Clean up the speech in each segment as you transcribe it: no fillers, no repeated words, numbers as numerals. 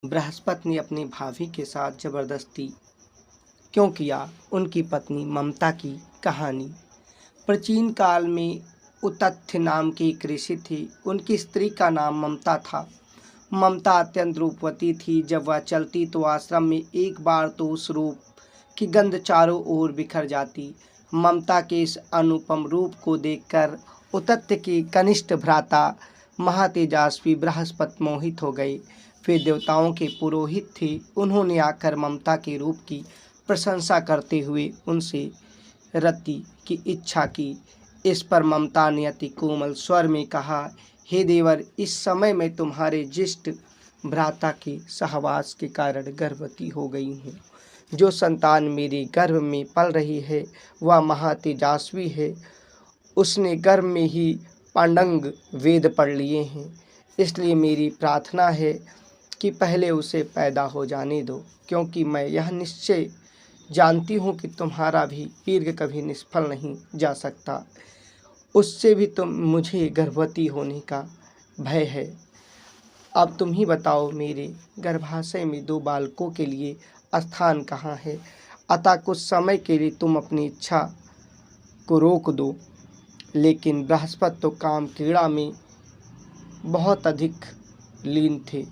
बृहस्पति ने अपनी भाभी के साथ जबरदस्ती क्यों किया? उनकी पत्नी ममता की कहानी। प्राचीन काल में उतथ्य नाम की एक ऋषि थी। उनकी स्त्री का नाम ममता था। ममता अत्यंत रूपवती थी। जब वह चलती तो आश्रम में एक बार तो उस रूप की गंध चारों ओर बिखर जाती। ममता के इस अनुपम रूप को देखकर उतथ्य के कनिष्ठ भ्राता महातेजस्वी बृहस्पति मोहित हो गए। वे देवताओं के पुरोहित थे। उन्होंने आकर ममता के रूप की प्रशंसा करते हुए उनसे रति की इच्छा की। इस पर ममता ने अति कोमल स्वर में कहा, हे देवर, इस समय मैं तुम्हारे ज्येष्ठ भ्राता के सहवास के कारण गर्भवती हो गई हूँ। जो संतान मेरे गर्भ में पल रही है वह महातेजस्वी है। उसने गर्भ में ही पांडंग वेद पढ़ लिए हैं। इसलिए मेरी प्रार्थना है कि पहले उसे पैदा हो जाने दो, क्योंकि मैं यह निश्चय जानती हूँ कि तुम्हारा भी वीर्य कभी निष्फल नहीं जा सकता। उससे भी मुझे गर्भवती होने का भय है। अब तुम ही बताओ, मेरे गर्भाशय में 2 बालकों के लिए स्थान कहाँ है? अतः कुछ समय के लिए तुम अपनी इच्छा को रोक दो। लेकिन बृहस्पति तो काम क्रीड़ा में बहुत अधिक लीन थे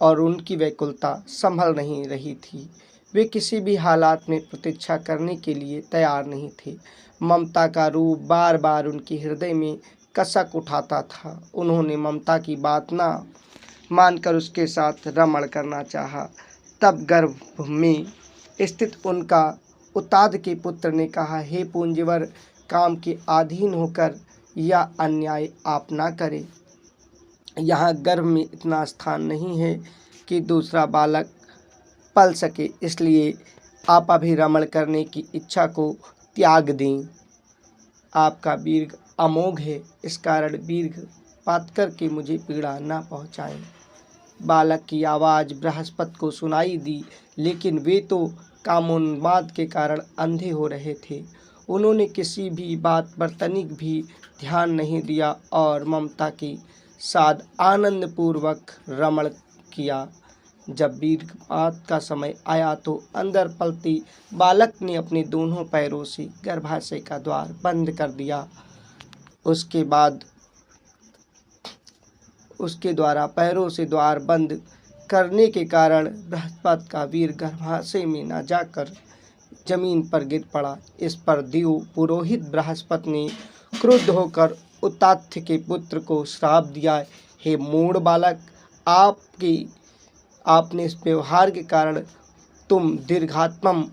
और उनकी व्याकुलता संभल नहीं रही थी। वे किसी भी हालात में प्रतीक्षा करने के लिए तैयार नहीं थे। ममता का रूप बार बार उनके हृदय में कसक उठाता था। उन्होंने ममता की बात ना मानकर उसके साथ रमण करना चाहा। तब गर्भ में स्थित उनका उताद के पुत्र ने कहा, हे पूंजवर, काम के अधीन होकर यह अन्याय आप ना करें। यहाँ गर्भ में इतना स्थान नहीं है कि दूसरा बालक पल सके, इसलिए आप अभी रमण करने की इच्छा को त्याग दें। आपका वीर्य अमोघ है, इस कारण वीर्यपात करके मुझे पीड़ा न पहुँचाएं। बालक की आवाज़ बृहस्पति को सुनाई दी, लेकिन वे तो कामोन्माद के कारण अंधे हो रहे थे। उन्होंने किसी भी बात पर तनिक भी ध्यान नहीं दिया और ममता के साथ आनंदपूर्वक रमण किया। जब वीर्यपात का समय आया तो अंदर पलते बालक ने अपने दोनों पैरों से गर्भाशय का द्वार बंद कर दिया। उसके बाद उसके द्वारा पैरों से द्वार बंद करने के कारण बृहस्पति का वीर गर्भाशय में न जाकर जमीन पर गिर पड़ा। इस पर देव पुरोहित बृहस्पति ने क्रुद्ध होकर उताथ्य के पुत्र को श्राप दिया, हे मूढ़ बालक, आपने इस व्यवहार के कारण तुम दीर्घात्मम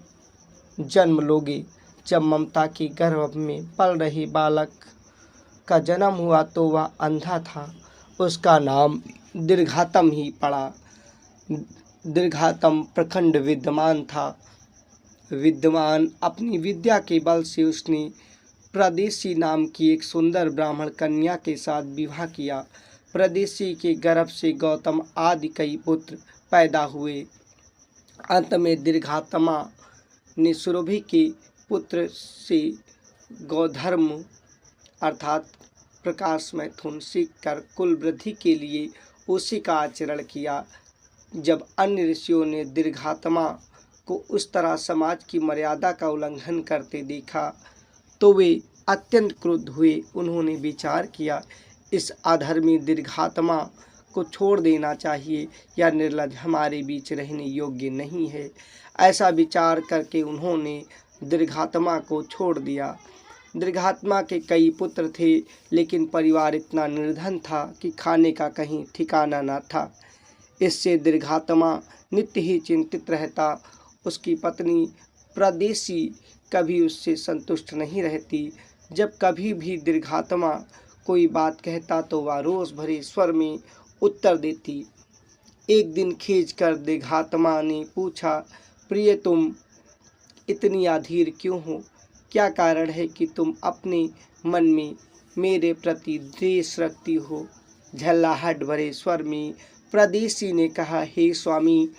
जन्म लोगे। जब ममता के गर्भ में पल रहे बालक का जन्म हुआ तो वह अंधा था। उसका नाम दीर्घातम ही पड़ा। दीर्घातम प्रखंड विद्वान था। विद्वान अपनी विद्या के बल से उसने प्रदेशी नाम की एक सुंदर ब्राह्मण कन्या के साथ विवाह किया। प्रदेशी के गर्भ से गौतम आदि कई पुत्र पैदा हुए। अंत में दीर्घात्मा ने सुरभि के पुत्र से गौधर्म अर्थात प्रकाश मैथुन सीखकर कुल वृद्धि के लिए उसी का आचरण किया। जब अन्य ऋषियों ने दीर्घात्मा को उस तरह समाज की मर्यादा का उल्लंघन करते देखा तो वे अत्यंत क्रुद्ध हुए। उन्होंने विचार किया, इस अधर्मी दीर्घात्मा को छोड़ देना चाहिए, या निर्लज्ज हमारे बीच रहने योग्य नहीं है। ऐसा विचार करके उन्होंने दीर्घात्मा को छोड़ दिया। दीर्घात्मा के कई पुत्र थे, लेकिन परिवार इतना निर्धन था कि खाने का कहीं ठिकाना न था। इससे दीर्घात्मा नित्य ही चिंतित रहता। उसकी पत्नी प्रदेशी कभी उससे संतुष्ट नहीं रहती। जब कभी भी दीर्घात्मा कोई बात कहता तो वह रोष भरे स्वर में उत्तर देती। एक दिन खींचकर दीर्घात्मा ने पूछा, प्रिय, तुम इतनी अधीर क्यों हो? क्या कारण है कि तुम अपने मन में मेरे प्रति द्वेष रखती हो? झल्लाहट भरे स्वर में प्रदेशी ने कहा, हे स्वामी,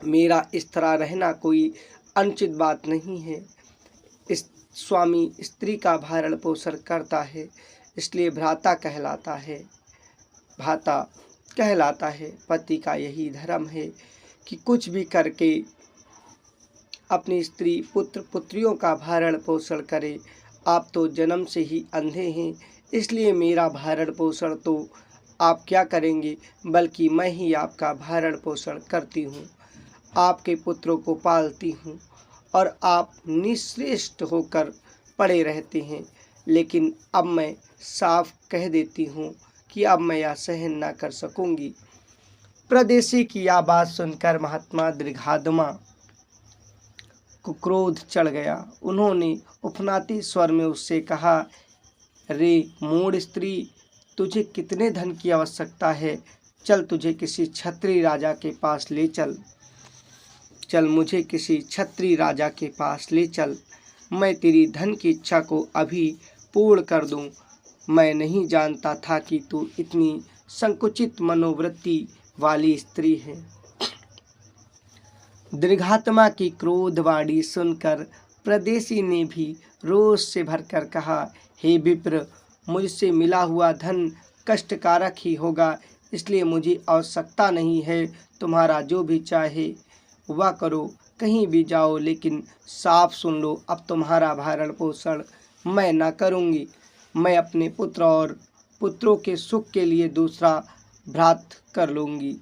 मेरा इस तरह रहना कोई अनुचित बात नहीं है। इस स्वामी स्त्री का भरण पोषण करता है, इसलिए भ्राता कहलाता है। भ्राता कहलाता है। पति का यही धर्म है कि कुछ भी करके अपनी स्त्री पुत्र पुत्रियों का भरण पोषण करे। आप तो जन्म से ही अंधे हैं, इसलिए मेरा भरण पोषण तो आप क्या करेंगे, बल्कि मैं ही आपका भरण पोषण करती हूँ, आपके पुत्रों को पालती हूँ और आप निश्रेष्ठ होकर पड़े रहते हैं। लेकिन अब मैं साफ कह देती हूँ कि अब मैं यह सहन न कर सकूँगी। प्रदेशी की यह बात सुनकर महात्मा दीर्घात्मा को क्रोध चढ़ गया। उन्होंने उपनाती स्वर में उससे कहा, रे मूढ़ स्त्री, तुझे कितने धन की आवश्यकता है? चल तुझे किसी क्षत्रिय राजा के पास ले चल। मुझे किसी क्षत्रिय राजा के पास ले चल। मैं तेरी धन की इच्छा को अभी पूर्ण कर दूं। मैं नहीं जानता था कि तू इतनी संकुचित मनोवृत्ति वाली स्त्री है। दीर्घात्मा की क्रोधवाणी सुनकर प्रदेशी ने भी रोष से भरकर कहा, हे विप्र, मुझसे मिला हुआ धन कष्टकारक ही होगा, इसलिए मुझे आवश्यकता नहीं है। तुम्हारा जो भी चाहे वह करो, कहीं भी जाओ, लेकिन साफ सुन लो, अब तुम्हारा भरण पोषण मैं न करूँगी। मैं अपने पुत्र और पुत्रों के सुख के लिए दूसरा भ्रात कर लूँगी।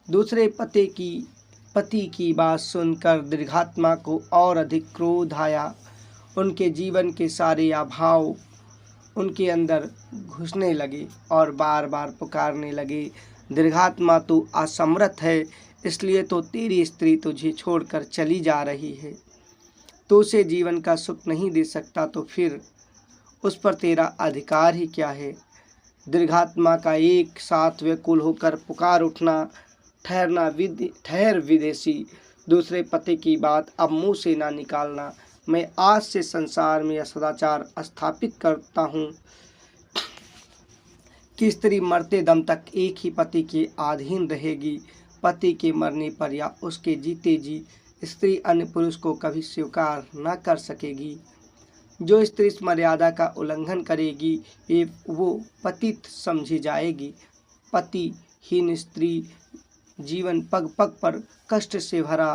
दूसरे पति की बात सुनकर दीर्घात्मा को और अधिक क्रोध आया। उनके जीवन के सारे अभाव उनके अंदर घुसने लगे और बार बार पुकारने लगे, दीर्घात्मा तू असमर्थ है, इसलिए तो तेरी स्त्री तुझे छोड़कर चली जा रही है। तो उसे जीवन का सुख नहीं दे सकता तो फिर उस पर तेरा अधिकार ही क्या है? दीर्घात्मा का एक साथ व्याकुल होकर पुकार उठना, ठहर विदेशी, दूसरे पति की बात अब मुँह से ना निकालना। मैं आज से संसार में यह सदाचार स्थापित करता हूँ कि स्त्री मरते दम तक एक ही पति के अधीन रहेगी। पति के मरने पर या उसके जीते जी स्त्री अन्य पुरुष को कभी स्वीकार न कर सकेगी। जो स्त्री इस मर्यादा का उल्लंघन करेगी वो पतित समझी जाएगी। पतिहीन स्त्री जीवन पग पग पर कष्ट से भरा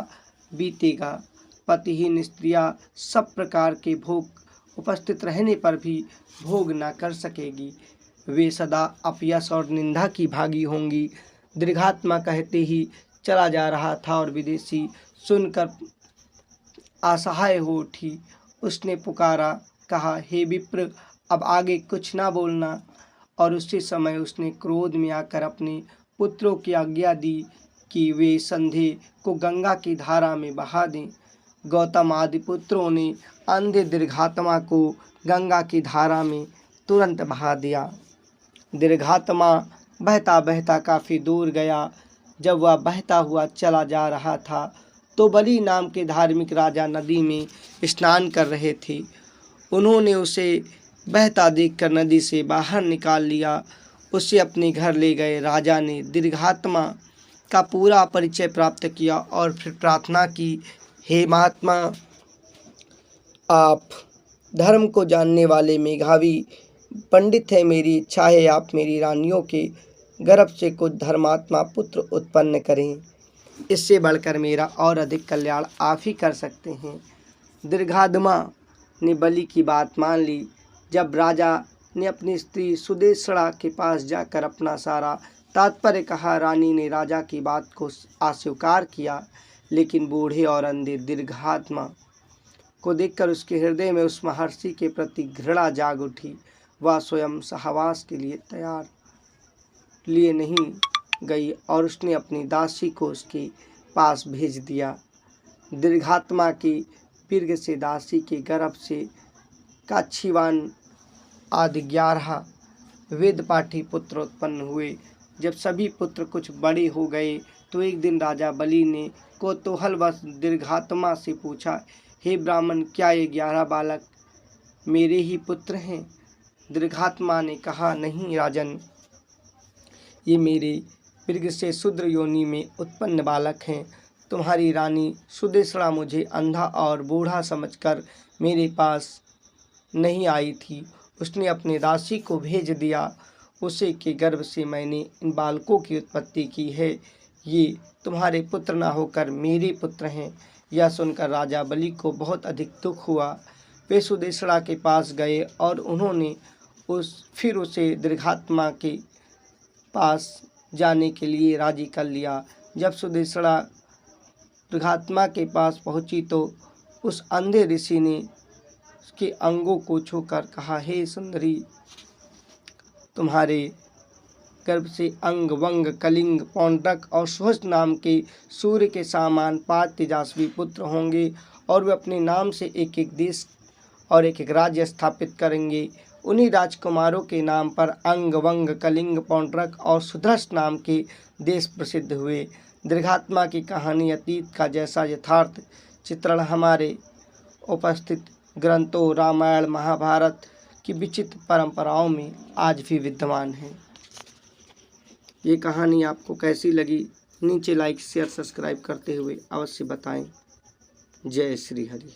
बीतेगा। पतिहीन स्त्रियां सब प्रकार के भोग उपस्थित रहने पर भी भोग न कर सकेगी। वे सदा अपयश और निंदा की भागी होंगी। दीर्घात्मा कहते ही चला जा रहा था और विदेशी सुनकर असहाय हो उठी। उसने पुकारा, कहा, हे विप्र, अब आगे कुछ ना बोलना। और उसी समय उसने क्रोध में आकर अपने पुत्रों की आज्ञा दी कि वे संधे को गंगा की धारा में बहा दें। गौतम आदि पुत्रों ने अंधे दीर्घात्मा को गंगा की धारा में तुरंत बहा दिया। दीर्घात्मा बहता बहता काफ़ी दूर गया। जब वह बहता हुआ चला जा रहा था तो बलि नाम के धार्मिक राजा नदी में स्नान कर रहे थे। उन्होंने उसे बहता देखकर नदी से बाहर निकाल लिया। उसे अपने घर ले गए। राजा ने दीर्घात्मा का पूरा परिचय प्राप्त किया और फिर प्रार्थना की, हे महात्मा, आप धर्म को जानने वाले मेधावी पंडित है। मेरी इच्छा है आप मेरी रानियों के गर्भ से कुछ धर्मात्मा पुत्र उत्पन्न करें। इससे बढ़कर मेरा और अधिक कल्याण आप ही कर सकते हैं। दीर्घात्मा ने बलि की बात मान ली। जब राजा ने अपनी स्त्री सुदेशड़ा के पास जाकर अपना सारा तात्पर्य कहा, रानी ने राजा की बात को अस्वीकार किया। लेकिन बूढ़े और अंधे दीर्घात्मा को देखकर उसके हृदय में उस महर्षि के प्रति घृणा जाग उठी। वह स्वयं सहवास के लिए तैयार लिए नहीं गई और उसने अपनी दासी को उसके पास भेज दिया। दीर्घात्मा की पीर्घ से दासी के गर्भ से काक्षीवान आदि 11 वेद पाठी पुत्र उत्पन्न हुए। जब सभी पुत्र कुछ बड़े हो गए तो एक दिन राजा बलि ने कौतूहलवश दीर्घात्मा से पूछा, हे ब्राह्मण, क्या ये 11 बालक मेरे ही पुत्र हैं? दीर्घात्मा ने कहा, नहीं राजन, ये मेरे पीर्घ से शूद्र योनि में उत्पन्न बालक हैं। तुम्हारी रानी सुदेशड़ा मुझे अंधा और बूढ़ा समझकर मेरे पास नहीं आई थी। उसने अपने दासी को भेज दिया। उसी के गर्भ से मैंने इन बालकों की उत्पत्ति की है। ये तुम्हारे पुत्र न होकर मेरे पुत्र हैं। यह सुनकर राजा बलि को बहुत अधिक दुख हुआ। वे सुदेशड़ा के पास गए और उन्होंने फिर उसे दीर्घात्मा के पास जाने के लिए राजी कर लिया। जब सुदेशड़ा दीर्घात्मा के पास पहुंची तो उस अंधे ऋषि ने उसके अंगों को छूकर कहा, हे सुंदरी, तुम्हारे गर्भ से अंग वंग कलिंग पौंड्रक और सुहस नाम के सूर्य के समान 5 तेजस्वी पुत्र होंगे और वे अपने नाम से एक एक देश और एक एक राज्य स्थापित करेंगे। उन्हीं राजकुमारों के नाम पर अंग वंग कलिंग पौंड्रक और सुधर्ष नाम के देश प्रसिद्ध हुए। दीर्घात्मा की कहानी अतीत का जैसा यथार्थ चित्रण हमारे उपस्थित ग्रंथों रामायण महाभारत की विचित्र परंपराओं में आज भी विद्यमान है। ये कहानी आपको कैसी लगी नीचे लाइक शेयर सब्सक्राइब करते हुए अवश्य बताएं। जय श्री हरि।